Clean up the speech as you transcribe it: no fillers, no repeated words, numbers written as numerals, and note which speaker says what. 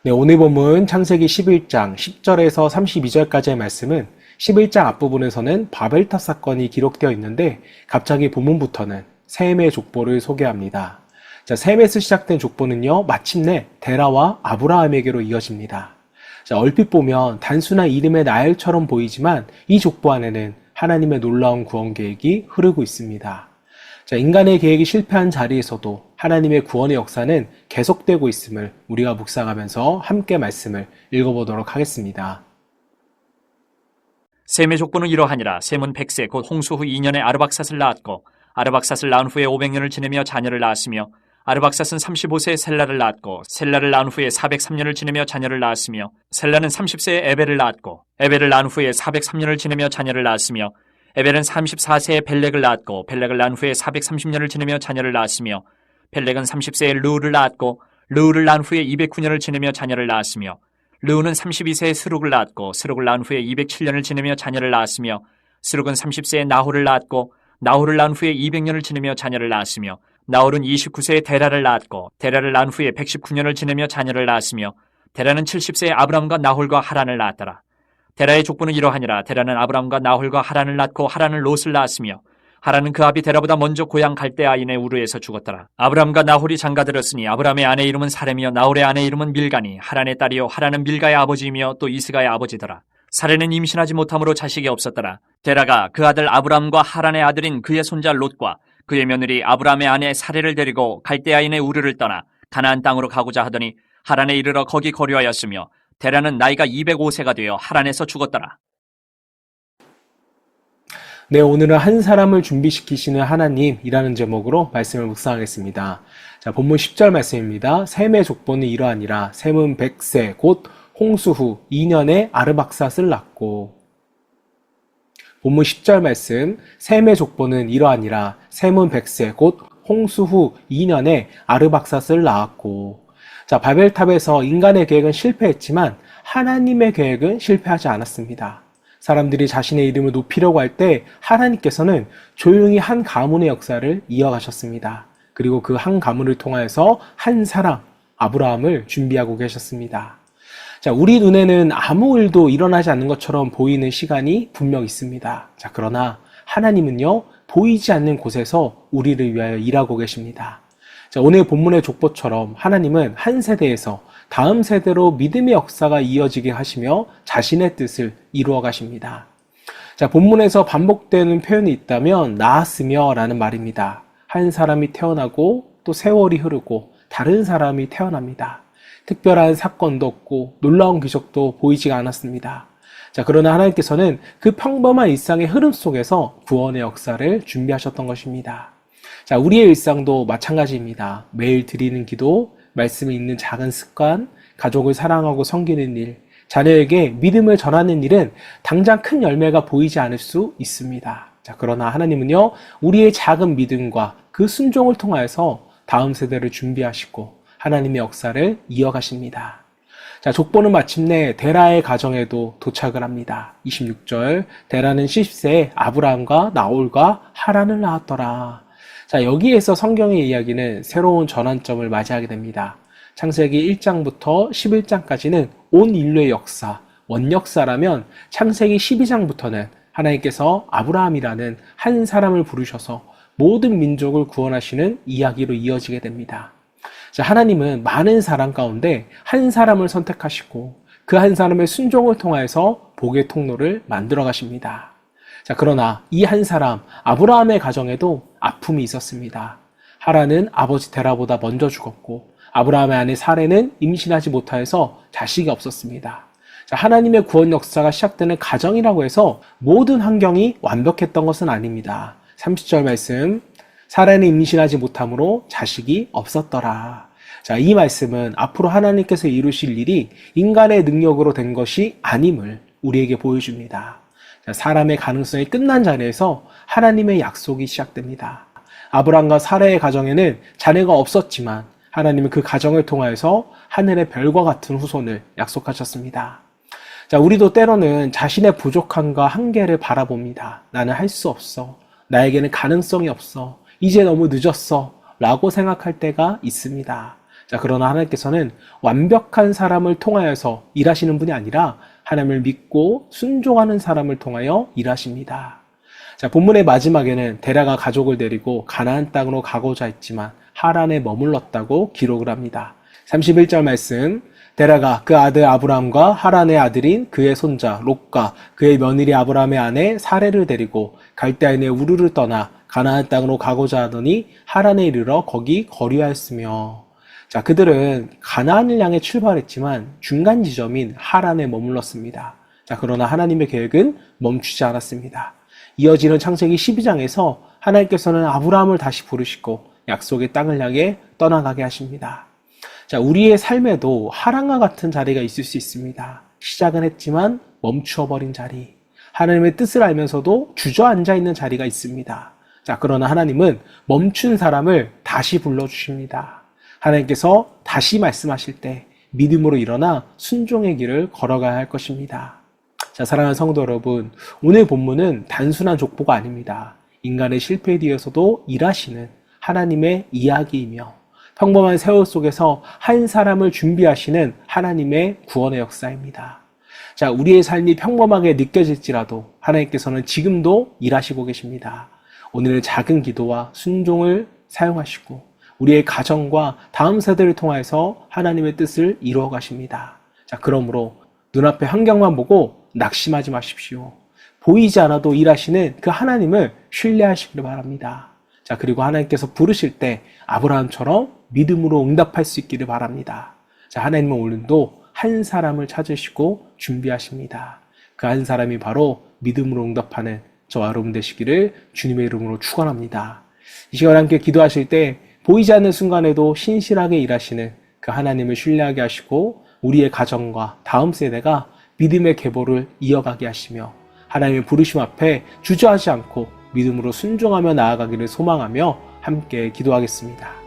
Speaker 1: 네, 오늘 본문 창세기 11장 10절에서 32절까지의 말씀은 11장 앞부분에서는 바벨탑 사건이 기록되어 있는데 갑자기 본문부터는 셈의 족보를 소개합니다. 자, 셈에서 시작된 족보는요, 마침내 데라와 아브라함에게로 이어집니다. 자, 얼핏 보면 단순한 이름의 나열처럼 보이지만 이 족보 안에는 하나님의 놀라운 구원 계획이 흐르고 있습니다. 자, 인간의 계획이 실패한 자리에서도 하나님의 구원의 역사는 계속되고 있음을 우리가 묵상하면서 함께 말씀을 읽어보도록 하겠습니다.
Speaker 2: 셈의 족보는 이러하니라. 셈은 100세 곧 홍수 후 2년에 아르박삿을 낳았고 아르박삿을 낳은 후에 500년을 지내며 자녀를 낳았으며 아르박삿은 35세에 셀라를 낳았고 셀라를 낳은 후에 403년을 지내며 자녀를 낳았으며 셀라는 30세에 에벨을 낳았고 에벨을 낳은 후에 403년을 지내며 자녀를 낳았으며 에벨은 34세에 벨렉을 낳았고 벨렉을 낳은 후에 430년을 지내며 자녀를 낳았으며 벨렉은 30세에 르우를 낳았고 르우를 낳은 후에 209년을 지내며 자녀를 낳았으며 르우는 32세에 스룩을 낳았고 스룩을 낳은 후에 207년을 지내며 자녀를 낳았으며 스룩은 30세에 나홀을 낳았고 나홀을 낳은 후에 200년을 지내며 자녀를 낳았으며 나홀은 29세에 데라를 낳았고 데라를 낳은 후에 119년을 지내며 자녀를 낳았으며 데라는 70세에 아브람과 나홀과 하란을 낳았더라. 데라의 족보는 이러하니라. 데라는 아브람과 나홀과 하란을 낳고 하란은 롯을 낳았으며 하란은 그 아비 데라보다 먼저 고향 갈대아인의 우르에서 죽었더라. 아브람과 나홀이 장가들었으니 아브람의 아내 이름은 사렘이요 나홀의 아내 이름은 밀가니 하란의 딸이요 하란은 밀가의 아버지이며 또 이스가의 아버지더라. 사레는 임신하지 못함으로 자식이 없었더라. 데라가 그 아들 아브람과 하란의 아들인 그의 손자 롯과 그의 며느리 아브람의 아내 사레를 데리고 갈대아인의 우르를 떠나 가나안 땅으로 가고자 하더니 하란에 이르러 거기 거류하였으며 데라는 나이가 205세가 되어 하란에서 죽었더라.
Speaker 1: 네, 오늘은 한 사람을 준비시키시는 하나님이라는 제목으로 말씀을 묵상하겠습니다. 자, 본문 10절 말씀입니다. 셈의 족보는 이러하니라. 셈은 100세 곧 홍수 후 2년에 아르박삿을 낳고. 본문 10절 말씀, 셈의 족보는 이러하니라. 셈은 100세 곧 홍수 후 2년에 아르박삿을 낳았고. 자, 바벨탑에서 인간의 계획은 실패했지만 하나님의 계획은 실패하지 않았습니다. 사람들이 자신의 이름을 높이려고 할 때 하나님께서는 조용히 한 가문의 역사를 이어가셨습니다. 그리고 그 한 가문을 통하여서 한 사람, 아브라함을 준비하고 계셨습니다. 자, 우리 눈에는 아무 일도 일어나지 않는 것처럼 보이는 시간이 분명 있습니다. 자, 그러나 하나님은요, 보이지 않는 곳에서 우리를 위하여 일하고 계십니다. 자, 오늘 본문의 족보처럼 하나님은 한 세대에서 다음 세대로 믿음의 역사가 이어지게 하시며 자신의 뜻을 이루어 가십니다. 자, 본문에서 반복되는 표현이 있다면 낳았으며 라는 말입니다. 한 사람이 태어나고 또 세월이 흐르고 다른 사람이 태어납니다. 특별한 사건도 없고 놀라운 기적도 보이지가 않았습니다. 자, 그러나 하나님께서는 그 평범한 일상의 흐름 속에서 구원의 역사를 준비하셨던 것입니다. 자, 우리의 일상도 마찬가지입니다. 매일 드리는 기도, 말씀을 읽는 작은 습관, 가족을 사랑하고 섬기는 일, 자녀에게 믿음을 전하는 일은 당장 큰 열매가 보이지 않을 수 있습니다. 자, 그러나 하나님은요, 우리의 작은 믿음과 그 순종을 통하여서 다음 세대를 준비하시고 하나님의 역사를 이어가십니다. 자, 족보는 마침내 데라의 가정에도 도착을 합니다. 26절, 데라는 10세에 아브라함과 나홀과 하란을 낳았더라. 자, 여기에서 성경의 이야기는 새로운 전환점을 맞이하게 됩니다. 창세기 1장부터 11장까지는 온 인류의 역사, 원역사라면 창세기 12장부터는 하나님께서 아브라함이라는 한 사람을 부르셔서 모든 민족을 구원하시는 이야기로 이어지게 됩니다. 자, 하나님은 많은 사람 가운데 한 사람을 선택하시고 그 한 사람의 순종을 통하여서 복의 통로를 만들어 가십니다. 자, 그러나 이 한 사람 아브라함의 가정에도 아픔이 있었습니다. 하란은 아버지 데라보다 먼저 죽었고 아브라함의 아내 사레는 임신하지 못하여서 자식이 없었습니다. 자, 하나님의 구원 역사가 시작되는 가정이라고 해서 모든 환경이 완벽했던 것은 아닙니다. 30절 말씀, 사레는 임신하지 못하므로 자식이 없었더라. 자, 이 말씀은 앞으로 하나님께서 이루실 일이 인간의 능력으로 된 것이 아님을 우리에게 보여줍니다. 자, 사람의 가능성이 끝난 자리에서 하나님의 약속이 시작됩니다. 아브람과 사레의 가정에는 자녀가 없었지만 하나님은 그 가정을 통하여서 하늘의 별과 같은 후손을 약속하셨습니다. 자, 우리도 때로는 자신의 부족함과 한계를 바라봅니다. 나는 할 수 없어. 나에게는 가능성이 없어. 이제 너무 늦었어. 라고 생각할 때가 있습니다. 자, 그러나 하나님께서는 완벽한 사람을 통하여서 일하시는 분이 아니라 하나님을 믿고 순종하는 사람을 통하여 일하십니다. 자, 본문의 마지막에는 데라가 가족을 데리고 가나안 땅으로 가고자 했지만 하란에 머물렀다고 기록을 합니다. 31절 말씀, 데라가 그 아들 아브람과 하란의 아들인 그의 손자 롯과 그의 며느리 아브람의 아내 사레를 데리고 갈대아인의 우르를 떠나 가나안 땅으로 가고자 하더니 하란에 이르러 거기 거류하였으며. 자, 그들은 가나안을 향해 출발했지만 중간 지점인 하란에 머물렀습니다. 자, 그러나 하나님의 계획은 멈추지 않았습니다. 이어지는 창세기 12장에서 하나님께서는 아브라함을 다시 부르시고 약속의 땅을 향해 떠나가게 하십니다. 자, 우리의 삶에도 하란과 같은 자리가 있을 수 있습니다. 시작은 했지만 멈추어버린 자리. 하나님의 뜻을 알면서도 주저앉아 있는 자리가 있습니다. 자, 그러나 하나님은 멈춘 사람을 다시 불러주십니다. 하나님께서 다시 말씀하실 때 믿음으로 일어나 순종의 길을 걸어가야 할 것입니다. 자, 사랑하는 성도 여러분, 오늘 본문은 단순한 족보가 아닙니다. 인간의 실패에 뒤에서도 일하시는 하나님의 이야기이며 평범한 세월 속에서 한 사람을 준비하시는 하나님의 구원의 역사입니다. 자, 우리의 삶이 평범하게 느껴질지라도 하나님께서는 지금도 일하시고 계십니다. 오늘의 작은 기도와 순종을 사용하시고 우리의 가정과 다음 세대를 통해서 하나님의 뜻을 이루어 가십니다. 자, 그러므로 눈앞의 환경만 보고 낙심하지 마십시오. 보이지 않아도 일하시는 그 하나님을 신뢰하시기를 바랍니다. 자, 그리고 하나님께서 부르실 때 아브라함처럼 믿음으로 응답할 수 있기를 바랍니다. 자, 하나님은 오늘도 한 사람을 찾으시고 준비하십니다. 그 한 사람이 바로 믿음으로 응답하는 저와 여러분 되시기를 주님의 이름으로 축원합니다. 이 시간 함께 기도하실 때 보이지 않는 순간에도 신실하게 일하시는 그 하나님을 신뢰하게 하시고 우리의 가정과 다음 세대가 믿음의 계보를 이어가게 하시며 하나님의 부르심 앞에 주저하지 않고 믿음으로 순종하며 나아가기를 소망하며 함께 기도하겠습니다.